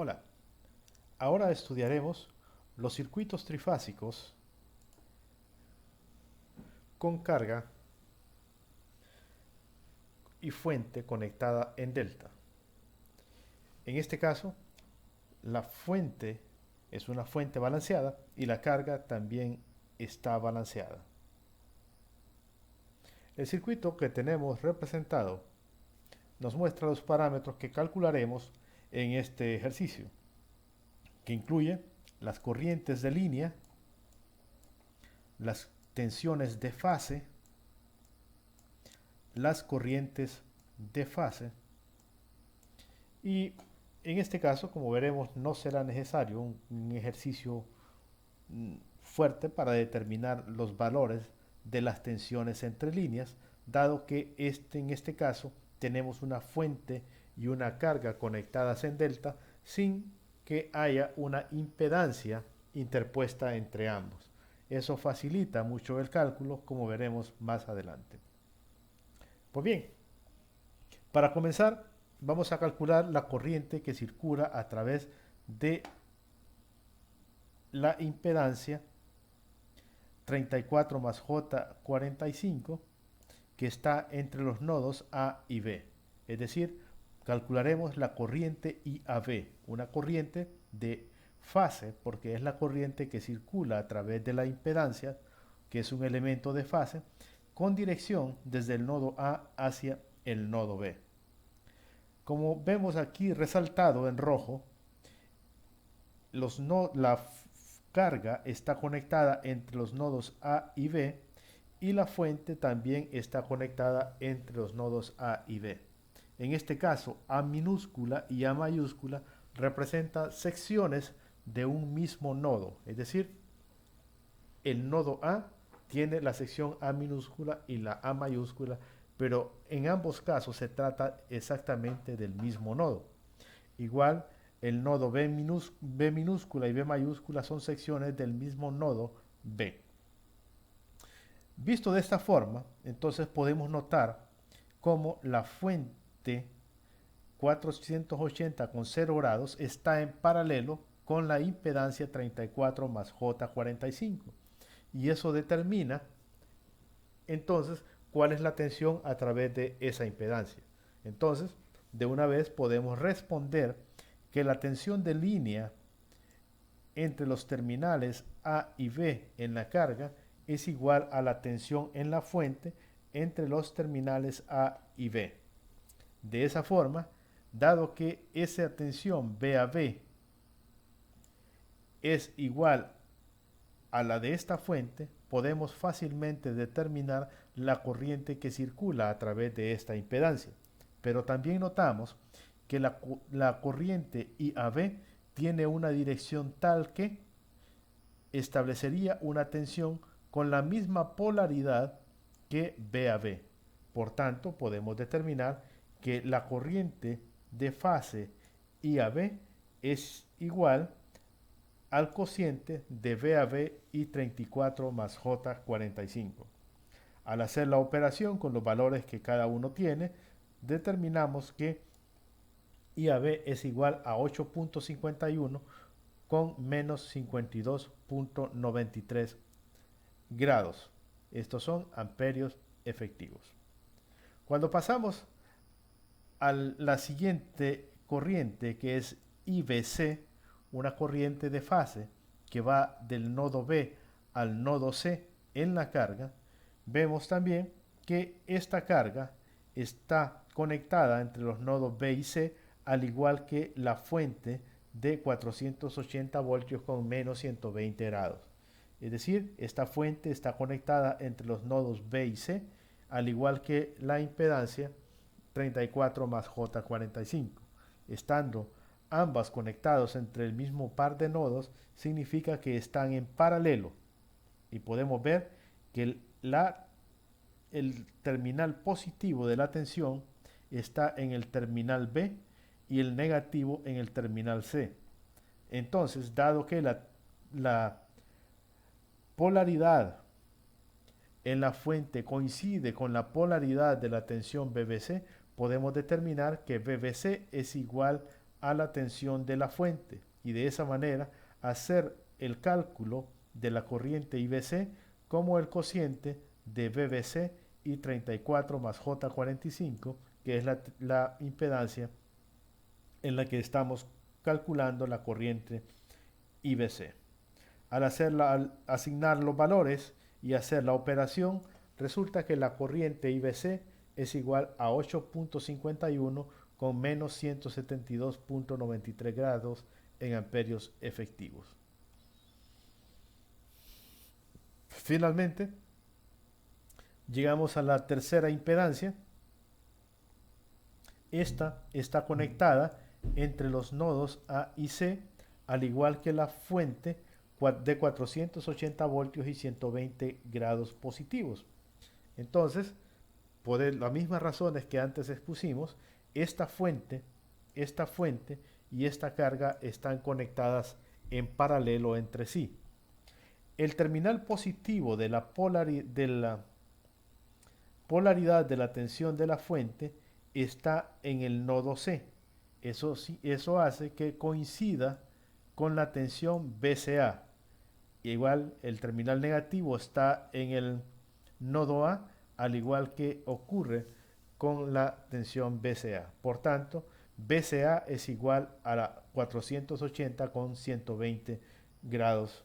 Hola, ahora estudiaremos los circuitos trifásicos con carga y fuente conectada en delta. En este caso, la fuente es una fuente balanceada y la carga también está balanceada. El circuito que tenemos representado nos muestra los parámetros que calcularemos en este ejercicio, que incluye las corrientes de línea, las tensiones de fase, las corrientes de fase y en este caso, como veremos, no será necesario un ejercicio fuerte para determinar los valores de las tensiones entre líneas, dado que en este caso tenemos una fuente y una carga conectadas en delta sin que haya una impedancia interpuesta entre ambos. Eso facilita mucho el cálculo, como veremos más adelante. Pues bien, para comenzar, vamos a calcular la corriente que circula a través de la impedancia 34 más J45 que está entre los nodos A y B. Es decir, calcularemos la corriente IAB, una corriente de fase, porque es la corriente que circula a través de la impedancia, que es un elemento de fase, con dirección desde el nodo A hacia el nodo B. Como vemos aquí resaltado en rojo, la carga está conectada entre los nodos A y B y la fuente también está conectada entre los nodos A y B. En este caso, A minúscula y A mayúscula representan secciones de un mismo nodo, es decir, el nodo A tiene la sección A minúscula y la A mayúscula, pero en ambos casos se trata exactamente del mismo nodo. Igual, el nodo B minúscula y B mayúscula son secciones del mismo nodo B. Visto de esta forma, entonces podemos notar cómo la fuente 480 con 0 grados está en paralelo con la impedancia 34 más J45. Y eso determina entonces cuál es la tensión a través de esa impedancia. Entonces, de una vez podemos responder que la tensión de línea entre los terminales A y B en la carga es igual a la tensión en la fuente entre los terminales A y B. De esa forma, dado que esa tensión B a B es igual a la de esta fuente, podemos fácilmente determinar la corriente que circula a través de esta impedancia. Pero también notamos que la corriente IAB tiene una dirección tal que establecería una tensión con la misma polaridad que BAB. Por tanto, podemos determinar que la corriente de fase IAB es igual al cociente de BAB y 34 más J45. Al hacer la operación con los valores que cada uno tiene, determinamos que IAB es igual a 8.51 con menos 52.93 grados. Estos son amperios efectivos. Cuando pasamos a la siguiente corriente, que es IBC, una corriente de fase que va del nodo B al nodo C en la carga, vemos también que esta carga está conectada entre los nodos B y C, al igual que la fuente de 480 voltios con menos 120 grados. Es decir, esta fuente está conectada entre los nodos B y C, al igual que la impedancia 34 más J45. Estando ambas conectados entre el mismo par de nodos, significa que están en paralelo. Y podemos ver que el terminal positivo de la tensión está en el terminal B y el negativo en el terminal C. Entonces, dado que la polaridad en la fuente coincide con la polaridad de la tensión BBC, podemos determinar que BBC es igual a la tensión de la fuente y de esa manera hacer el cálculo de la corriente IBC como el cociente de BBC y 34 más J45, que es la impedancia en la que estamos calculando la corriente IBC. Al asignar los valores y hacer la operación, resulta que la corriente IBC es igual a 8.51 con menos 172.93 grados en amperios efectivos. Finalmente, llegamos a la tercera impedancia. Esta está conectada entre los nodos A y C, al igual que la fuente de 480 voltios y 120 grados positivos. Entonces, por las mismas razones que antes expusimos, esta fuente y esta carga están conectadas en paralelo entre sí. El terminal positivo de la polaridad de la tensión de la fuente está en el nodo C. Eso hace que coincida con la tensión BCA. Igual el terminal negativo está en el nodo A, al igual que ocurre con la tensión BCA. Por tanto, BCA es igual a la 480 con 120 grados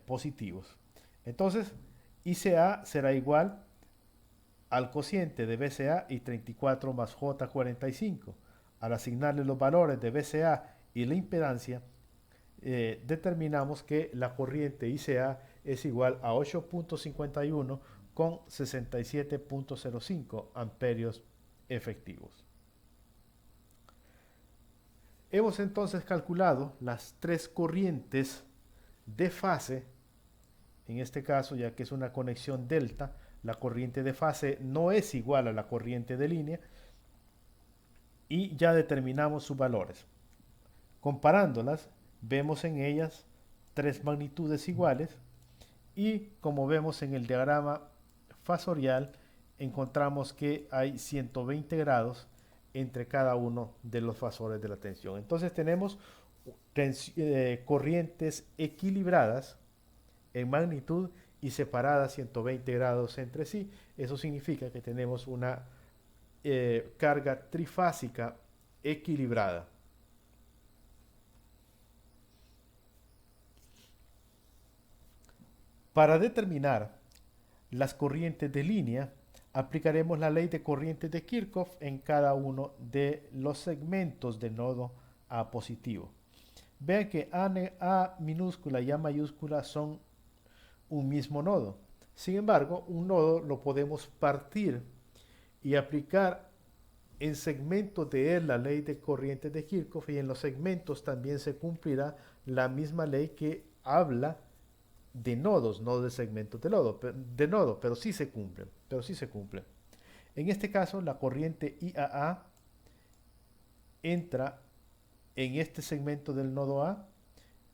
positivos. Entonces, ICA será igual al cociente de BCA y 34 más J45. Al asignarle los valores de BCA y la impedancia, determinamos que la corriente ICA es igual a 8.51 con 67.05 amperios efectivos. Hemos entonces calculado las tres corrientes de fase. En este caso, ya que es una conexión delta, la corriente de fase no es igual a la corriente de línea y ya determinamos sus valores. Comparándolas, vemos en ellas tres magnitudes iguales y como vemos en el diagrama fasorial, encontramos que hay 120 grados entre cada uno de los fasores de la tensión. Entonces tenemos corrientes equilibradas en magnitud y separadas 120 grados entre sí. Eso significa que tenemos una carga trifásica equilibrada. Para determinar las corrientes de línea, aplicaremos la ley de corrientes de Kirchhoff en cada uno de los segmentos del nodo A positivo. Vean que A minúscula y A mayúscula son un mismo nodo. Sin embargo, un nodo lo podemos partir y aplicar en segmentos de él la ley de corrientes de Kirchhoff, y en los segmentos también se cumplirá la misma ley que habla de nodos, no de segmentos de nodo, pero sí se cumplen, En este caso, la corriente IAA entra en este segmento del nodo A,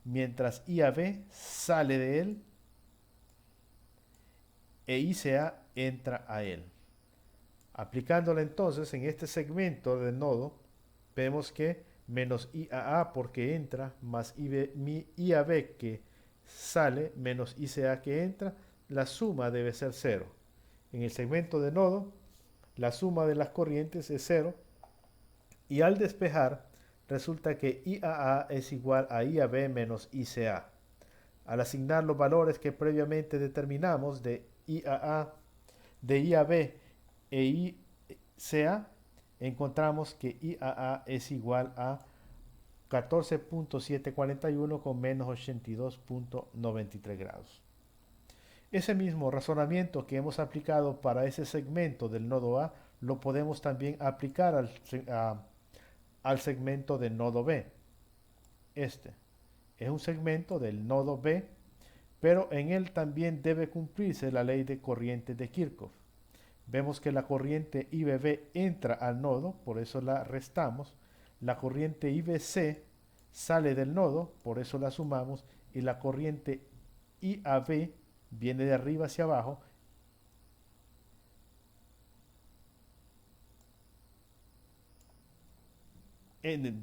mientras IAB sale de él e ICA entra a él. Aplicándola entonces en este segmento del nodo, vemos que menos IAA porque entra, más IAB que sale, menos ICA que entra, la suma debe ser 0. En el segmento de nodo, la suma de las corrientes es 0 y al despejar resulta que IAA es igual a IAB menos ICA. Al asignar los valores que previamente determinamos de IAA, de IAB e ICA, encontramos que IAA es igual a 14.741 con menos 82.93 grados. Ese mismo razonamiento que hemos aplicado para ese segmento del nodo A lo podemos también aplicar al segmento del nodo B. Este es un segmento del nodo B, pero en él también debe cumplirse la ley de corrientes de Kirchhoff. Vemos que la corriente IBB entra al nodo, por eso la restamos. La corriente IBC sale del nodo, por eso la sumamos. Y la corriente IAB viene de arriba hacia abajo.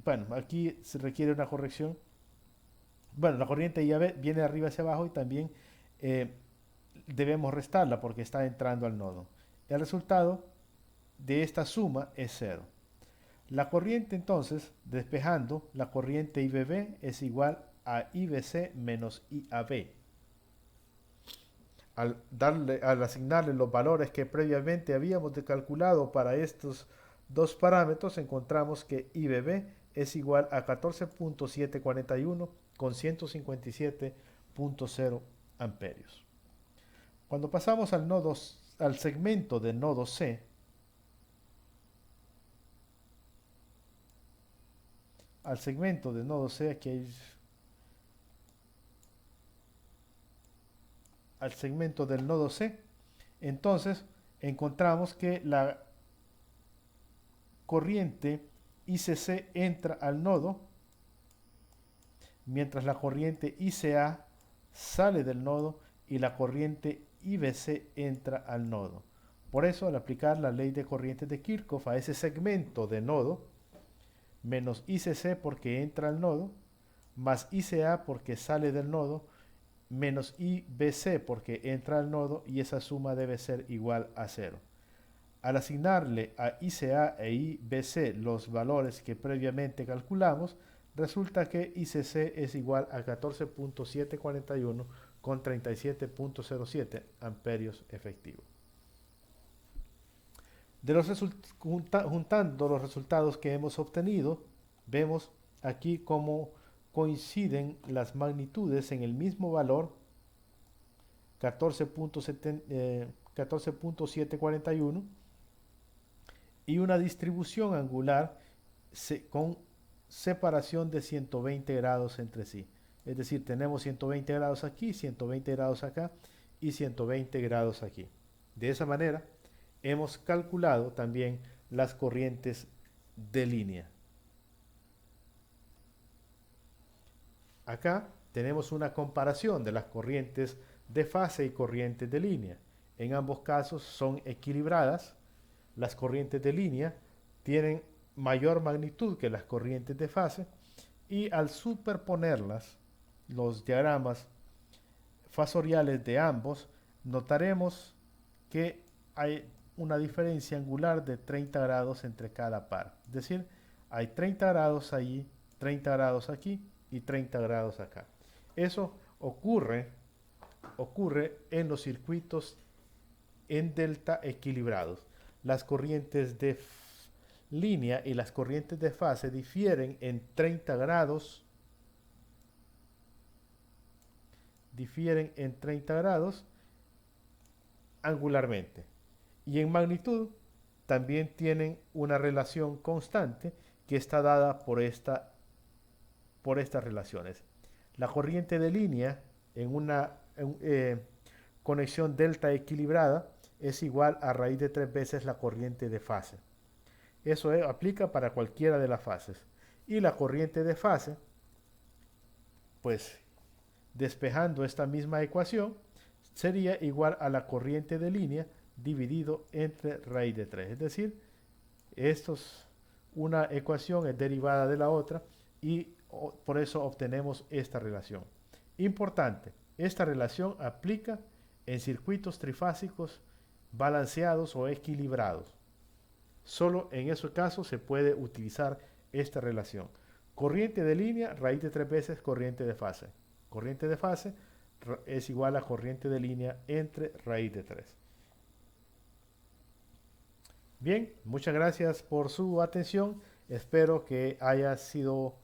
bueno, aquí se requiere una corrección. Bueno, la corriente IAB viene de arriba hacia abajo y también eh, debemos restarla porque está entrando al nodo. El resultado de esta suma es cero. La corriente entonces, despejando, la corriente IBB es igual a IBC menos IAB. Al asignarle los valores que previamente habíamos calculado para estos dos parámetros, encontramos que IBB es igual a 14.741 con 157.0 amperios. Cuando pasamos al segmento de nodo C, aquí hay al segmento del nodo C, entonces encontramos que la corriente ICC entra al nodo, mientras la corriente ICA sale del nodo y la corriente IBC entra al nodo. Por eso, al aplicar la ley de corrientes de Kirchhoff a ese segmento de nodo, menos ICC porque entra al nodo, más ICA porque sale del nodo, menos IBC porque entra al nodo, y esa suma debe ser igual a 0. Al asignarle a ICA e IBC los valores que previamente calculamos, resulta que ICC es igual a 14.741 con 37.07 amperios efectivos. Juntando los resultados que hemos obtenido, vemos aquí cómo coinciden las magnitudes en el mismo valor, 14.741, y una distribución angular con separación de 120 grados entre sí. Es decir, tenemos 120 grados aquí, 120 grados acá y 120 grados aquí. De esa manera, hemos calculado también las corrientes de línea. Acá tenemos una comparación de las corrientes de fase y corrientes de línea. En ambos casos son equilibradas. Las corrientes de línea tienen mayor magnitud que las corrientes de fase, y al superponerlas, los diagramas fasoriales de ambos, notaremos que hay una diferencia angular de 30 grados entre cada par. Es decir, hay 30 grados allí, 30 grados aquí y 30 grados acá. Eso ocurre en los circuitos en delta equilibrados. Las corrientes de línea y las corrientes de fase difieren en 30 grados, angularmente, y en magnitud también tienen una relación constante que está dada por estas relaciones. La corriente de línea en una conexión delta equilibrada es igual a raíz de 3 veces la corriente de fase. Eso aplica para cualquiera de las fases. Y la corriente de fase, pues despejando esta misma ecuación, sería igual a la corriente de línea dividido entre raíz de 3. Es decir, una ecuación es derivada de la otra y por eso obtenemos esta relación. Importante, esta relación aplica en circuitos trifásicos balanceados o equilibrados. Solo en esos casos se puede utilizar esta relación. Corriente de línea, raíz de 3 veces corriente de fase. Corriente de fase es igual a corriente de línea entre raíz de 3. Bien, muchas gracias por su atención. Espero que haya sido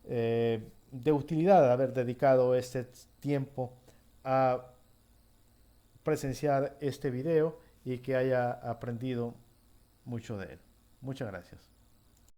de utilidad haber dedicado este tiempo a presenciar este video y que haya aprendido mucho de él. Muchas gracias.